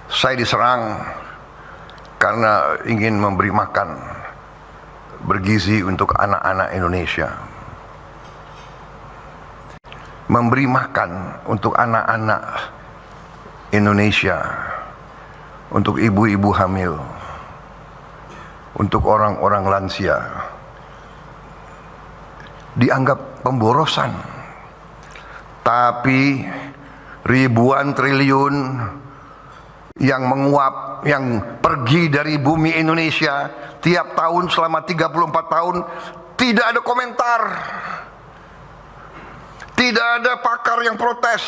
Saya diserang karena ingin memberi makan bergizi untuk anak-anak Indonesia. Memberi makan untuk anak-anak Indonesia, untuk ibu-ibu hamil, untuk orang-orang lansia, dianggap pemborosan. Tapi ribuan triliun yang menguap, yang pergi dari bumi Indonesia tiap tahun selama 34 tahun, tidak ada komentar, tidak ada pakar yang protes,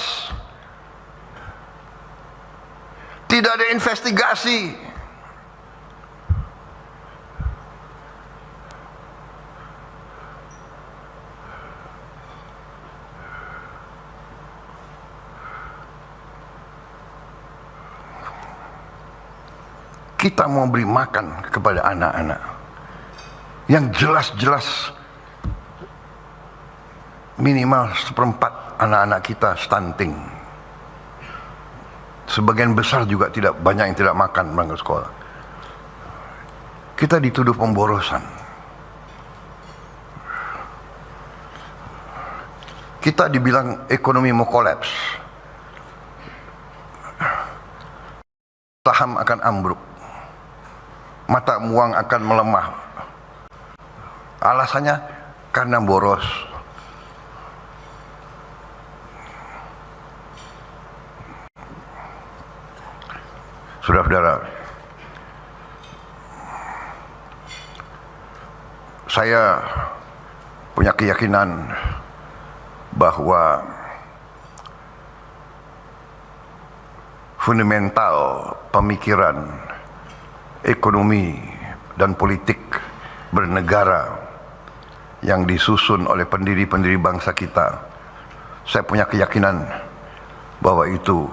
tidak ada investigasi. Kita mau beri makan kepada anak-anak yang jelas-jelas minimal 1/4 anak-anak kita stunting. Sebagian besar juga tidak banyak yang tidak makan berangkat sekolah. Kita dituduh pemborosan. Kita dibilang ekonomi mau kolaps. Saham akan ambruk. Mata uang akan melemah. Alasannya karena boros. Saudara-saudara, saya punya keyakinan bahwa fundamental pemikiran ekonomi dan politik bernegara yang disusun oleh pendiri-pendiri bangsa kita, saya punya keyakinan bahwa itu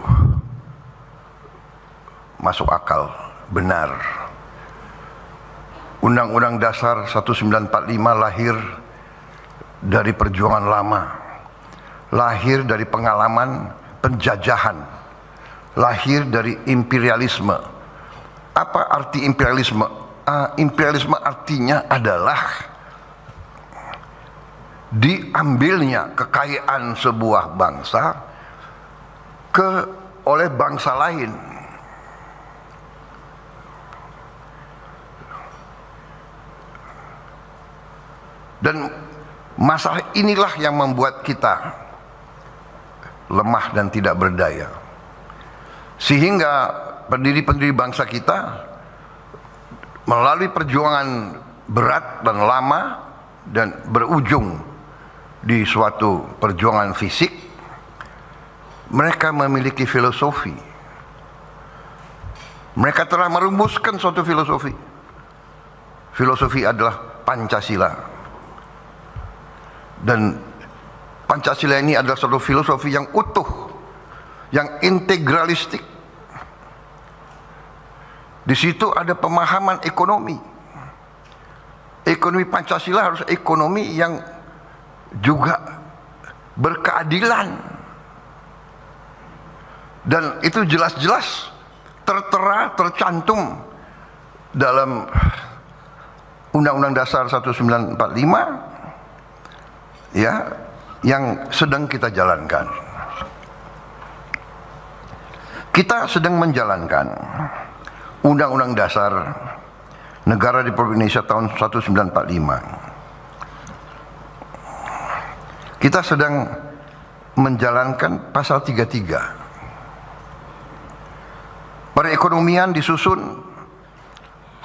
masuk akal, benar. Undang-Undang Dasar 1945 lahir dari perjuangan lama, lahir dari pengalaman penjajahan, lahir dari imperialisme. Apa arti imperialisme? Imperialisme artinya adalah diambilnya kekayaan sebuah bangsa oleh bangsa lain. Dan masalah inilah yang membuat kita lemah dan tidak berdaya. Sehingga pendiri-pendiri bangsa kita melalui perjuangan berat dan lama dan berujung di suatu perjuangan fisik, mereka memiliki filosofi. Mereka telah merumuskan suatu filosofi. Filosofi adalah Pancasila. Dan Pancasila ini adalah suatu filosofi yang utuh, yang integralistik. Di situ ada pemahaman ekonomi. Ekonomi Pancasila harus ekonomi yang juga berkeadilan. Dan itu jelas-jelas tertera, tercantum dalam Undang-Undang Dasar 1945 ya, yang sedang kita jalankan. Kita sedang menjalankan Undang-Undang Dasar Negara Republik Indonesia tahun 1945. Kita sedang menjalankan pasal 33. Perekonomian disusun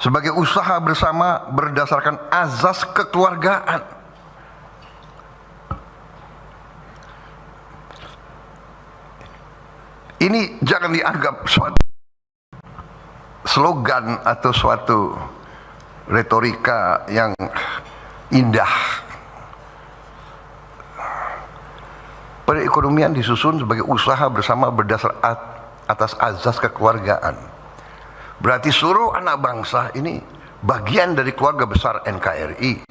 sebagai usaha bersama berdasarkan azas kekeluargaan. Ini jangan dianggap suatu slogan atau suatu retorika yang indah. Perekonomian disusun sebagai usaha bersama berdasar atas azas kekeluargaan. Berarti seluruh anak bangsa ini bagian dari keluarga besar NKRI.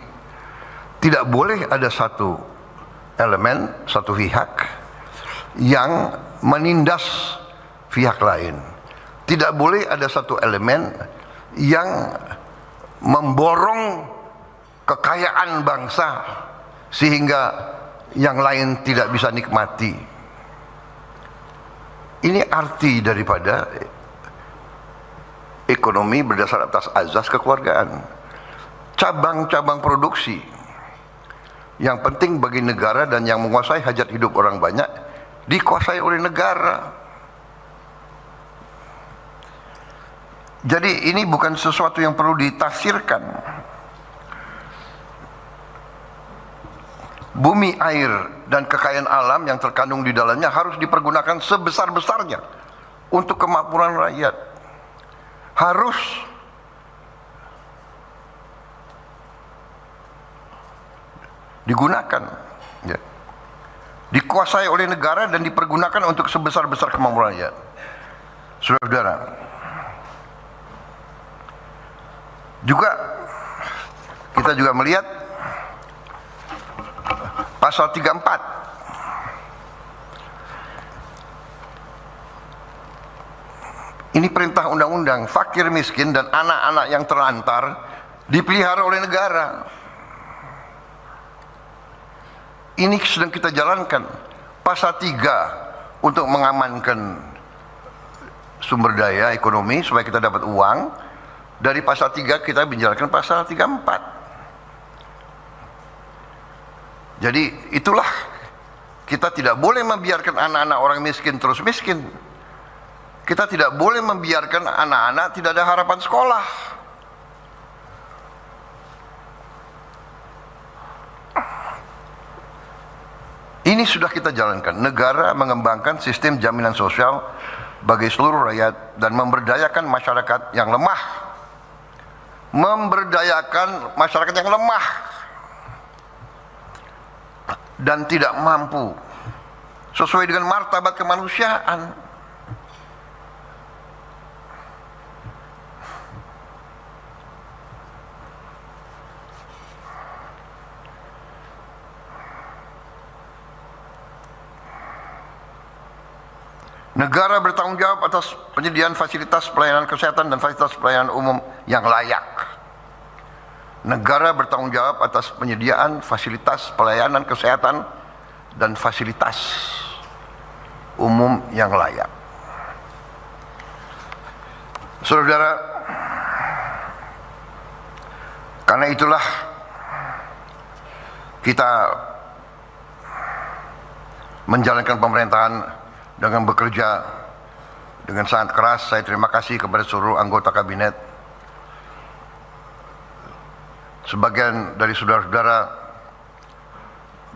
Tidak boleh ada satu elemen, satu pihak yang menindas pihak lain. tidak boleh ada satu elemen yang memborong kekayaan bangsa sehingga yang lain tidak bisa nikmati. Ini arti daripada ekonomi berdasar atas azas kekeluargaan. Cabang-cabang produksi yang penting bagi negara dan yang menguasai hajat hidup orang banyak dikuasai oleh negara. Jadi ini bukan sesuatu yang perlu ditafsirkan. Bumi, air, dan kekayaan alam yang terkandung di dalamnya harus dipergunakan sebesar-besarnya untuk kemakmuran rakyat. Harus digunakan, ya, dikuasai oleh negara dan dipergunakan untuk sebesar-besar kemakmuran rakyat. Saudara-saudara, juga kita juga melihat pasal 34 ini perintah undang-undang, fakir miskin dan anak-anak yang terlantar dipelihara oleh negara. Ini sedang kita jalankan. Pasal 3 untuk mengamankan sumber daya ekonomi supaya kita dapat uang. Dari pasal 3 kita menjalankan pasal 34. Jadi itulah, kita tidak boleh membiarkan anak-anak orang miskin terus miskin. Kita tidak boleh membiarkan anak-anak tidak ada harapan sekolah. Ini sudah kita jalankan. Negara mengembangkan sistem jaminan sosial bagi seluruh rakyat dan memberdayakan masyarakat yang lemah. Memberdayakan masyarakat yang lemah dan tidak mampu sesuai dengan martabat kemanusiaan. Negara bertanggung jawab atas penyediaan fasilitas pelayanan kesehatan dan fasilitas pelayanan umum yang layak. Negara bertanggung jawab atas penyediaan fasilitas pelayanan kesehatan dan fasilitas umum yang layak. Saudara, karena itulah kita menjalankan pemerintahan dengan bekerja dengan sangat keras. Saya terima kasih kepada seluruh anggota kabinet. Sebagian dari saudara-saudara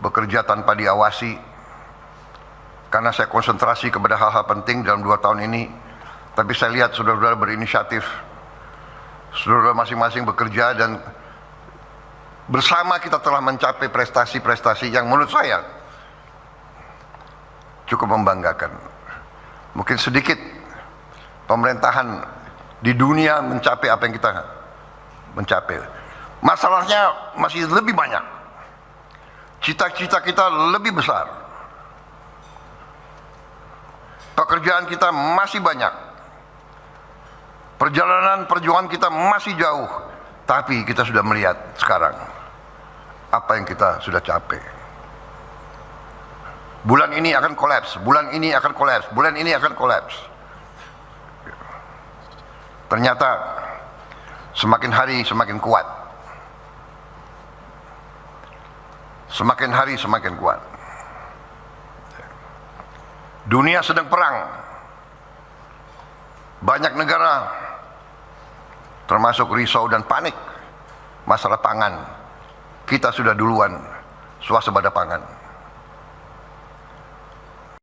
bekerja tanpa diawasi karena saya konsentrasi kepada hal-hal penting dalam 2 tahun ini. Tapi saya lihat saudara-saudara berinisiatif, saudara masing-masing bekerja, dan bersama kita telah mencapai prestasi-prestasi yang menurut saya cukup membanggakan. Mungkin sedikit pemerintahan di dunia mencapai apa yang kita mencapai. Masalahnya masih lebih banyak. Cita-cita kita lebih besar. Pekerjaan kita masih banyak. Perjalanan perjuangan kita masih jauh. Tapi kita sudah melihat sekarang apa yang kita sudah capai. Bulan ini akan kolaps, bulan ini akan kolaps, bulan ini akan kolaps. Ternyata semakin hari semakin kuat. Semakin hari semakin kuat. Dunia sedang perang. Banyak negara termasuk risau dan panik masalah pangan. Kita sudah duluan swasembada pangan.